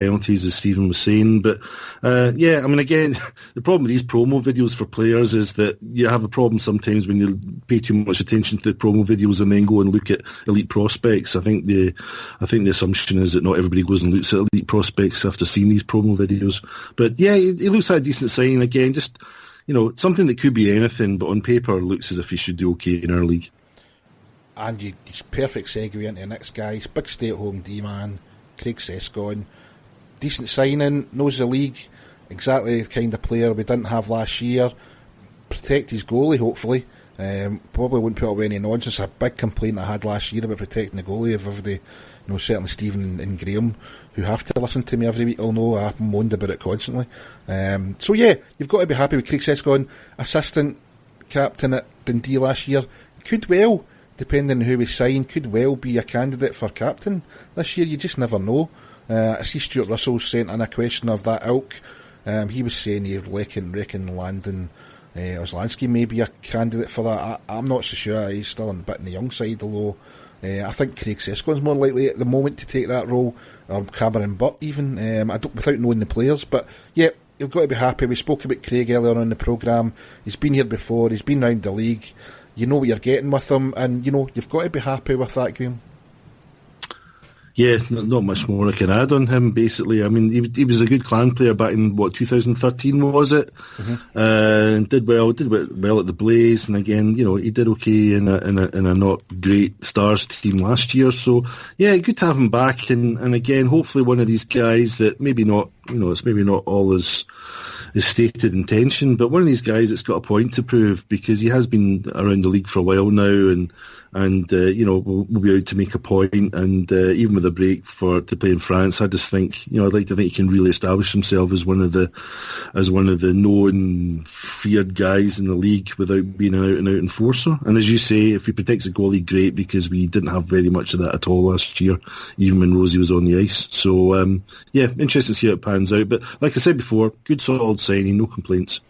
penalties, as Stephen was saying. But yeah, I mean, again, the problem with these promo videos for players is that you have a problem sometimes when you pay too much attention to the promo videos and then go and look at elite prospects. I think the assumption is that not everybody goes and looks at elite prospects after seeing these promo videos. But yeah, it looks like a decent signing. Again, just, you know, something that could be anything, but on paper looks as if he should do okay in our league. And he's perfect segue into the next guy. He's big stay-at-home D-man, Craig Sescon. Decent signing, knows the league, exactly the kind of player we didn't have last year. Protect his goalie, hopefully. Probably wouldn't put up any nonsense. A big complaint I had last year about protecting the goalie of everybody, you know, certainly Stephen and Graham, who have to listen to me every week, will know I've moaned about it constantly. So yeah, you've got to be happy with Craig Sescon, assistant captain at Dundee last year. Could well, depending on who we sign, could well be a candidate for captain this year. You just never know. I see Stuart Russell sent in a question of that ilk. He was saying he reckon Landon Oslansky may be a candidate for that. I'm not so sure. He's still a bit on the young side, although I think Craig Sescon's more likely at the moment to take that role, or Cameron Butt even, without knowing the players. But yeah, you've got to be happy. We spoke about Craig earlier on in the programme. He's been here before. He's been round the league. You know what you're getting with him, and you know you've got to be happy with that, Graham. Yeah, not much more I can add on him, basically. I mean, he was a good Clan player back in, 2013, was it? Mm-hmm. And did well at the Blaze, and again, you know, he did okay in a not great Stars team last year. So, yeah, good to have him back, and again, hopefully one of these guys that maybe not, you know, it's maybe not all his stated intention, but one of these guys that's got a point to prove, because he has been around the league for a while now, and you know, will be out to make a point, and even with a break to play in France, I just think, you know, I'd like to think he can really establish himself as one of the known, feared guys in the league without being an out-and-out enforcer. And as you say, if he protects the goalie, great, because we didn't have very much of that at all last year, even when Rosie was on the ice. So yeah, interesting to see how it pans out. But like I said before, good solid signing, no complaints.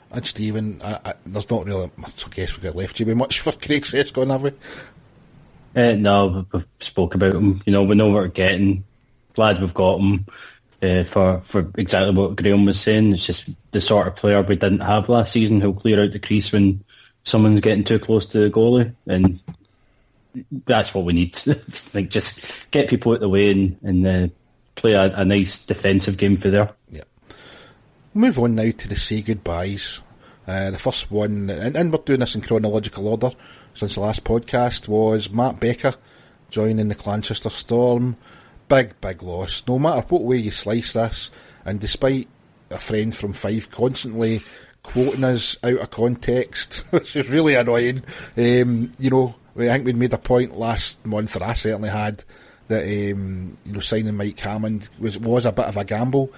And Stephen, there's not really, I guess we got left you with much for Craig Sescon, have we? No, we've spoke about him. You know, we know what we're getting. Glad we've got him for exactly what Graham was saying. It's just the sort of player we didn't have last season who'll clear out the crease when someone's getting too close to the goalie, and that's what we need. Like, just get people out the way and play a nice defensive game for there. Yeah. Move on now to the say goodbyes. The first one, and we're doing this in chronological order since the last podcast, was Matt Becker joining the Clanchester Storm. Big loss. No matter what way you slice this, and despite a friend from Fife constantly quoting us out of context, which is really annoying, you know, I think we'd made a point last month, or I certainly had, that you know, signing Mike Hammond was a bit of a gamble.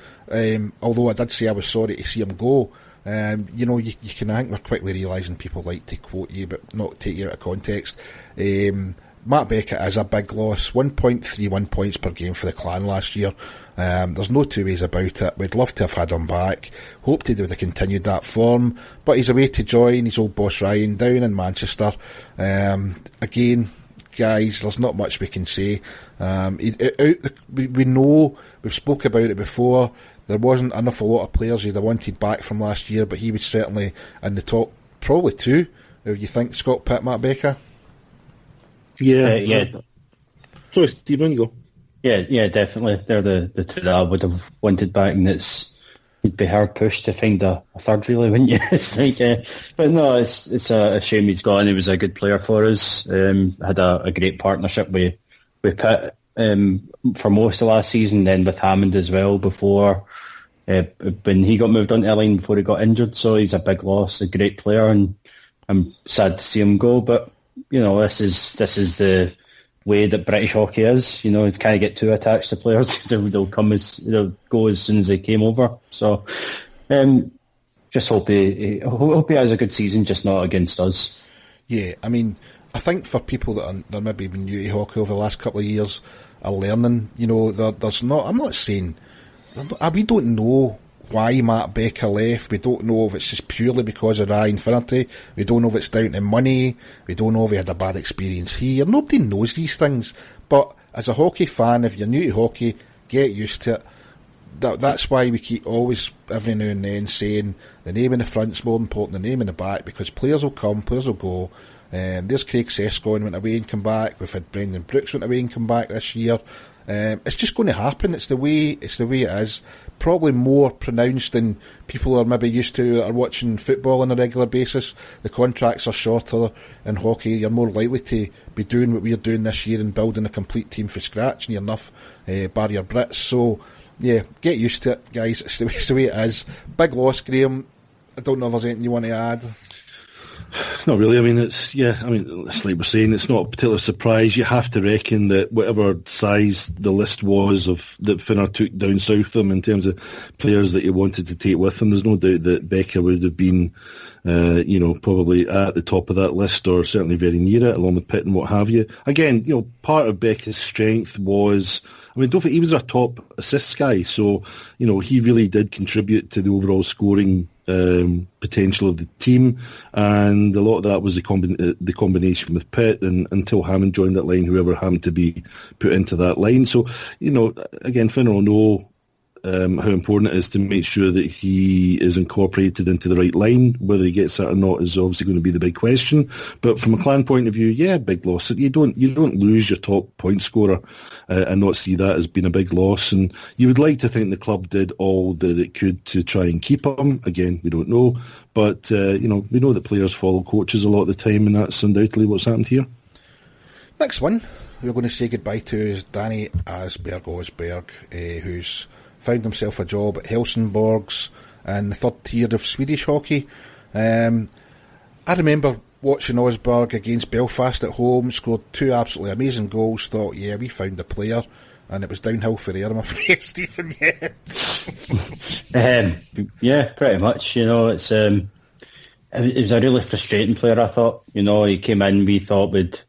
Although I did say I was sorry to see him go. You know, you can, I think we're quickly realising people like to quote you but not take you out of context. Matt Beckett is a big loss. 1.31 points per game for the Clan last year. There's no two ways about it. We'd love to have had him back. Hoped he would have continued that form, but he's away to join his old boss Ryan down in Manchester. Again, guys, there's not much we can say. We know, we've spoke about it before, there wasn't a lot of players he'd have wanted back from last year, but he was certainly in the top, probably two, if you think, Scott Pitt, Matt Becker. Yeah. Sorry, Stephen, go. Yeah, definitely. They're the two that I would have wanted back, and it'd be hard pushed to find a third, really, wouldn't you? It's like, but no, it's a shame he's gone. He was a good player for us. Had a great partnership with Pitt for most of last season, then with Hammond as well before when he got moved on to line before he got injured. So he's a big loss, a great player, and I'm sad to see him go. But you know, this is the way that British hockey is. You know, you can't get too attached to players. they'll go as soon as they came over. So just hope he has a good season, just not against us. Yeah, I mean, I think for people that are maybe been new to hockey over the last couple of years are learning, you know, there's not, I'm not saying, we don't know why Matt Becker left. We don't know if it's just purely because of Infinity. We don't know if it's down to money. We don't know if he had a bad experience here. Nobody knows these things. But as a hockey fan, if you're new to hockey, get used to it. that's why we keep always, every now and then, saying the name in the front's more important than the name in the back, because players will come, players will go. There's Craig Sescon went away and come back. We've had Brendan Brooks went away and come back this year. It's just going to happen. It's the way it is. Probably more pronounced than people are maybe used to that are watching football on a regular basis. The contracts are shorter in hockey. You're more likely to be doing what we're doing this year and building a complete team from scratch near enough, bar your Brits. So, yeah, get used to it, guys. It's the way it is. Big loss, Graham. I don't know if there's anything you want to add. Not really. I mean, it's like we're saying, it's not a particular surprise. You have to reckon that whatever size the list was of that Finner took down south of them in terms of players that he wanted to take with him, there's no doubt that Becker would have been, probably at the top of that list, or certainly very near it, along with Pitt and what have you. Again, part of Becker's strength was, don't forget, he was our top assists guy, so, he really did contribute to the overall scoring potential of the team, and a lot of that was the combination with Pitt, and until Hammond joined that line, whoever happened to be put into that line. So, again, Finn will know how important it is to make sure that he is incorporated into the right line. Whether he gets that or not is obviously going to be the big question. But from a Clan point of view, yeah, big loss. You don't lose your top point scorer and not see that as being a big loss. And you would like to think the club did all that it could to try and keep him. Again, we don't know, but we know that players follow coaches a lot of the time, and that's undoubtedly what's happened here. Next one we're going to say goodbye to is Danny Osberg, who's found himself a job at Helsingborgs in the third tier of Swedish hockey. I remember watching Osberg against Belfast at home, scored 2 absolutely amazing goals, thought, yeah, we found a player, and it was downhill for there, I'm afraid, Stephen, yeah. Yeah, pretty much, it was a really frustrating player, I thought. He came in, we thought this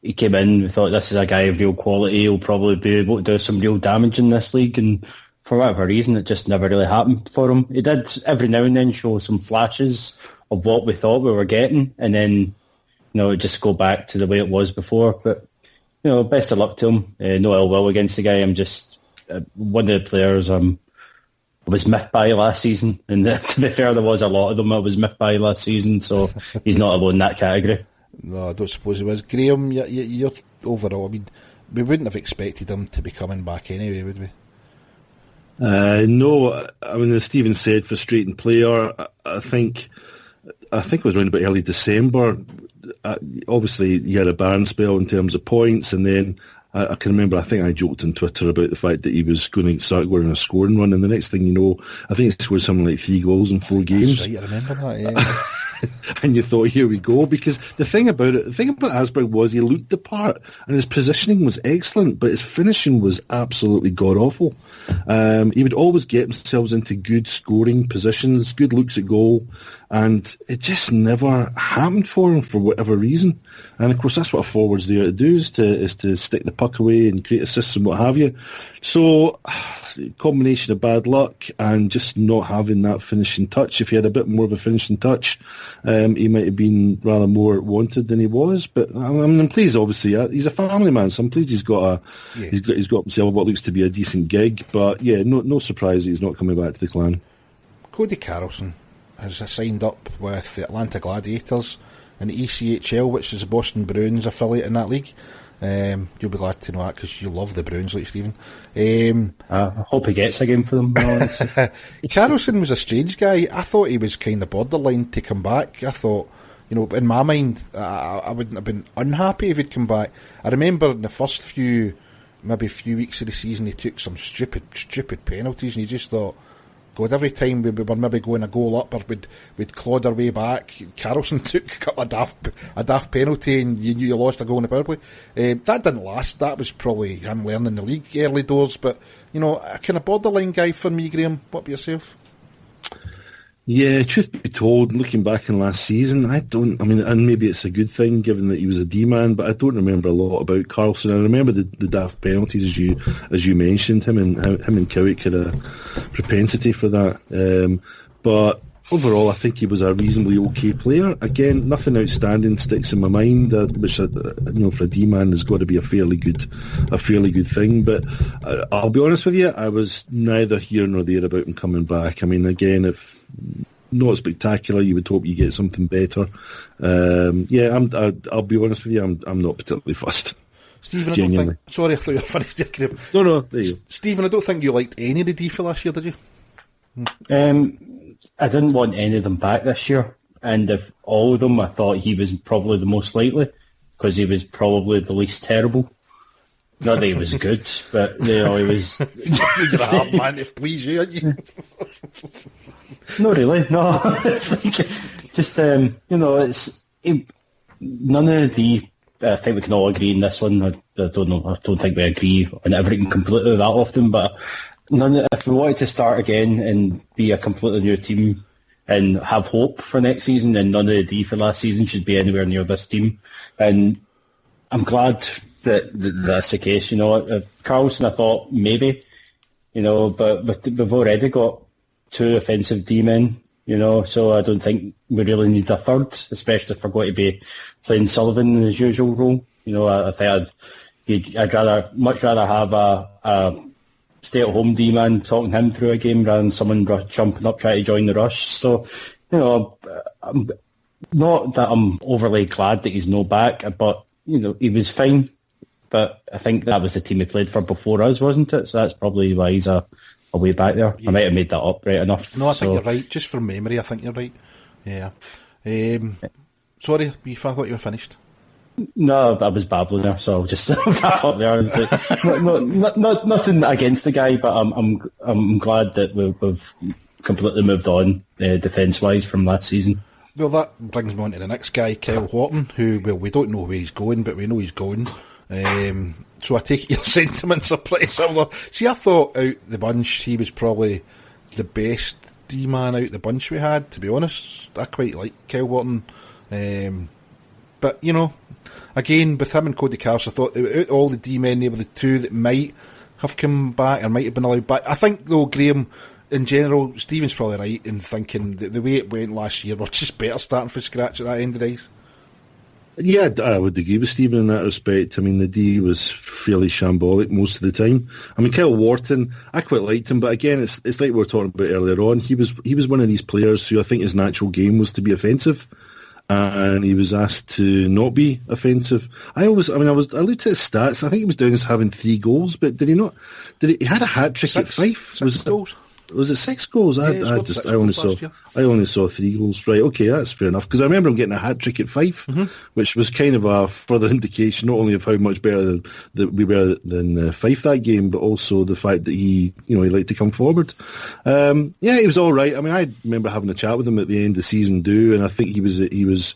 is a guy of real quality, he'll probably be able to do some real damage in this league, and for whatever reason, it just never really happened for him. He did every now and then show some flashes of what we thought we were getting, and then, it just go back to the way it was before. But, best of luck to him. No ill will against the guy. I'm just one of the players I was miffed by last season, and to be fair, there was a lot of them I was miffed by last season, so he's not alone in that category. No, I don't suppose he was. Graham, you're overall, we wouldn't have expected him to be coming back anyway, would we? No, as Stephen said, frustrating player. I think it was around about early December. Obviously, he had a barren spell in terms of points, and then I can remember, I think I joked on Twitter about the fact that he was going to start going on a scoring run, and the next thing you know, I think he scored something like 3 goals in 4 games. That's right, I remember that, yeah. And you thought, here we go, because the thing about Asberg was he looked the part, and his positioning was excellent, but his finishing was absolutely god-awful. He would always get himself into good scoring positions, good looks at goal, and it just never happened for him for whatever reason. And of course, that's what a forward's there to do, is to stick the puck away and create assists and what have you. So, combination of bad luck and just not having that finishing touch. If he had a bit more of a finishing touch, he might have been rather more wanted than he was. But I'm pleased. Obviously, he's a family man, so I'm pleased he's got himself what looks to be a decent gig. But yeah, no surprise that he's not coming back to the Clan. Cody Carlson has signed up with the Atlanta Gladiators in the ECHL, which is the Boston Bruins affiliate in that league. You'll be glad to know that because you love the Bruins, like Stephen. I hope he gets a game for them. Carlson was a strange guy. I thought he was kind of borderline to come back. I thought, in my mind, I wouldn't have been unhappy if he'd come back. I remember in the first few weeks of the season, he took some stupid penalties, and you just thought, God, every time we were maybe going a goal up or we'd clawed our way back, Carlson took a daft penalty and you knew you lost a goal in the power play. That didn't last. That was probably him learning the league early doors. But, a kind of borderline guy for me, Graham. What about yourself? Yeah, truth be told, looking back in last season, and maybe it's a good thing given that he was a D-man, but I don't remember a lot about Carlson. I remember the daft penalties as you mentioned. Him and Cowick had a propensity for that. But overall, I think he was a reasonably okay player. Again, nothing outstanding sticks in my mind, which for a D-man has got to be a fairly good thing. But I'll be honest with you, I was neither here nor there about him coming back. I mean, again, if not spectacular, you would hope you get something better. I'll be honest with you, I'm not particularly fussed. Stephen, I thought you were finished there, Graham. No, there you go. Stephen, I don't think you liked any of the D for last year, did you? I didn't want any of them back this year, and of all of them, I thought he was probably the most likely, because he was probably the least terrible. Not that he was good, but he was... You're a hard man to please you, aren't you? Not really, no. It's like, just, it's... None of the... I think we can all agree in this one. I don't know. I don't think we agree on everything completely that often, but if we wanted to start again and be a completely new team and have hope for next season, then none of the D for last season should be anywhere near this team. And I'm glad that that's the case. Carlson, I thought maybe, but we've already got 2 offensive D-men. So I don't think we really need a third, especially if we're going to be playing Sullivan in his usual role. I think I'd much rather have a stay-at-home D-man talking him through a game rather than someone jumping up trying to join the rush. So, I'm not that I'm overly glad that he's no back, but, he was fine. But I think that was the team he played for before us, wasn't it? So that's probably why he's a way back there. Yeah. I might have made that up right enough. No, I think you're right. Just from memory, I think you're right. Yeah. Sorry, I thought you were finished. No, I was babbling there, so I'll just wrap up there. Nothing against the guy, but I'm glad that we've completely moved on defence-wise from last season. Well, that brings me on to the next guy, Kyle Wharton, who, we don't know where he's going, but we know he's going. So I take it your sentiments are pretty similar. See, I thought out the bunch, he was probably the best D-man out the bunch we had, to be honest. I quite like Kyle Wharton. But, again, with him and Cody Carson, I thought out all the D-men, they were the 2 that might have come back or might have been allowed back. I think, though, Graham, in general, Stephen's probably right in thinking that the way it went last year, we're just better starting from scratch at that end of days. Yeah, I would agree with Stephen in that respect. I mean, the D was fairly shambolic most of the time. I mean, Kyle Wharton, I quite liked him, but again, it's like we were talking about earlier on. He was one of these players who I think his natural game was to be offensive, and he was asked to not be offensive. I looked at his stats. I think he was down as having 3 goals, but did he not? He had a hat trick at Fife? 6 goals. Was it 6 goals? Yeah, I only saw 3 goals. Right, okay, that's fair enough. Because I remember him getting a hat trick at Fife, which was kind of a further indication not only of how much better we were than Fife that game, but also the fact that he liked to come forward. He was all right. I mean, I remember having a chat with him at the end of the season and I think he was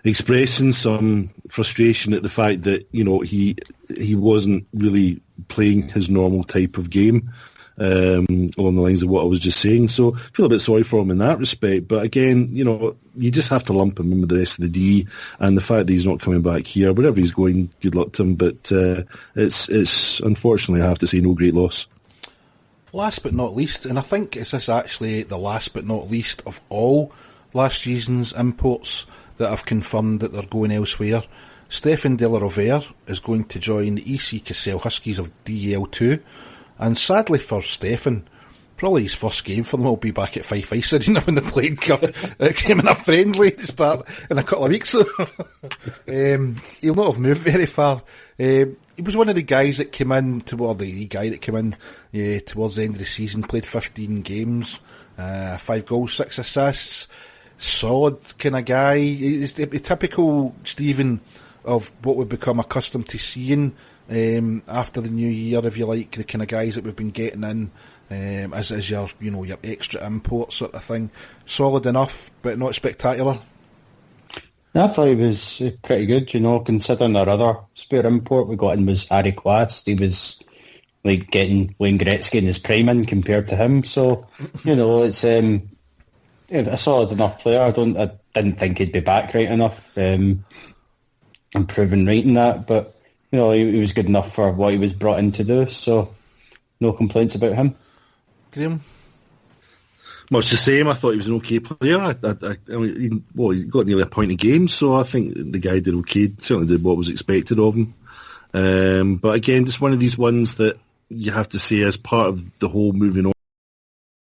expressing some frustration at the fact that he wasn't really playing his normal type of game. Along the lines of what I was just saying. So I feel a bit sorry for him in that respect. But again, you just have to lump him in with the rest of the D, and the fact that he's not coming back here, wherever he's going, good luck to him. But it's unfortunately, I have to say, no great loss. Last but not least, and I think is this actually the last but not least of all last season's imports that have confirmed that they're going elsewhere. Stefan De La Rovere is going to join the EC Cassel Huskies of DL2. And sadly for Stefan, probably his first game for them will be back at Fife Ice Arena when the playing came in a friendly to start in a couple of weeks. So he'll not have moved very far. He was one of the guys that came in towards the end of the season, played 15 games, 5 goals, 6 assists, solid kind of guy. He's the typical Stephen of what we've become accustomed to seeing after the new year, if you like, the kind of guys that we've been getting in as your your extra import sort of thing. Solid enough, but not spectacular. I thought he was pretty good, considering our other spare import we got in was Harry Quast. He was like getting Wayne Gretzky in his prime in compared to him. So, it's a solid enough player. I didn't think he'd be back right enough. I'm proven right in that, but he was good enough for what he was brought in to do, so no complaints about him. Graham? Much the same. I thought he was an okay player. I mean, he got nearly a point a game, so I think the guy did okay. Certainly did what was expected of him. But again, just one of these ones that you have to say as part of the whole moving on.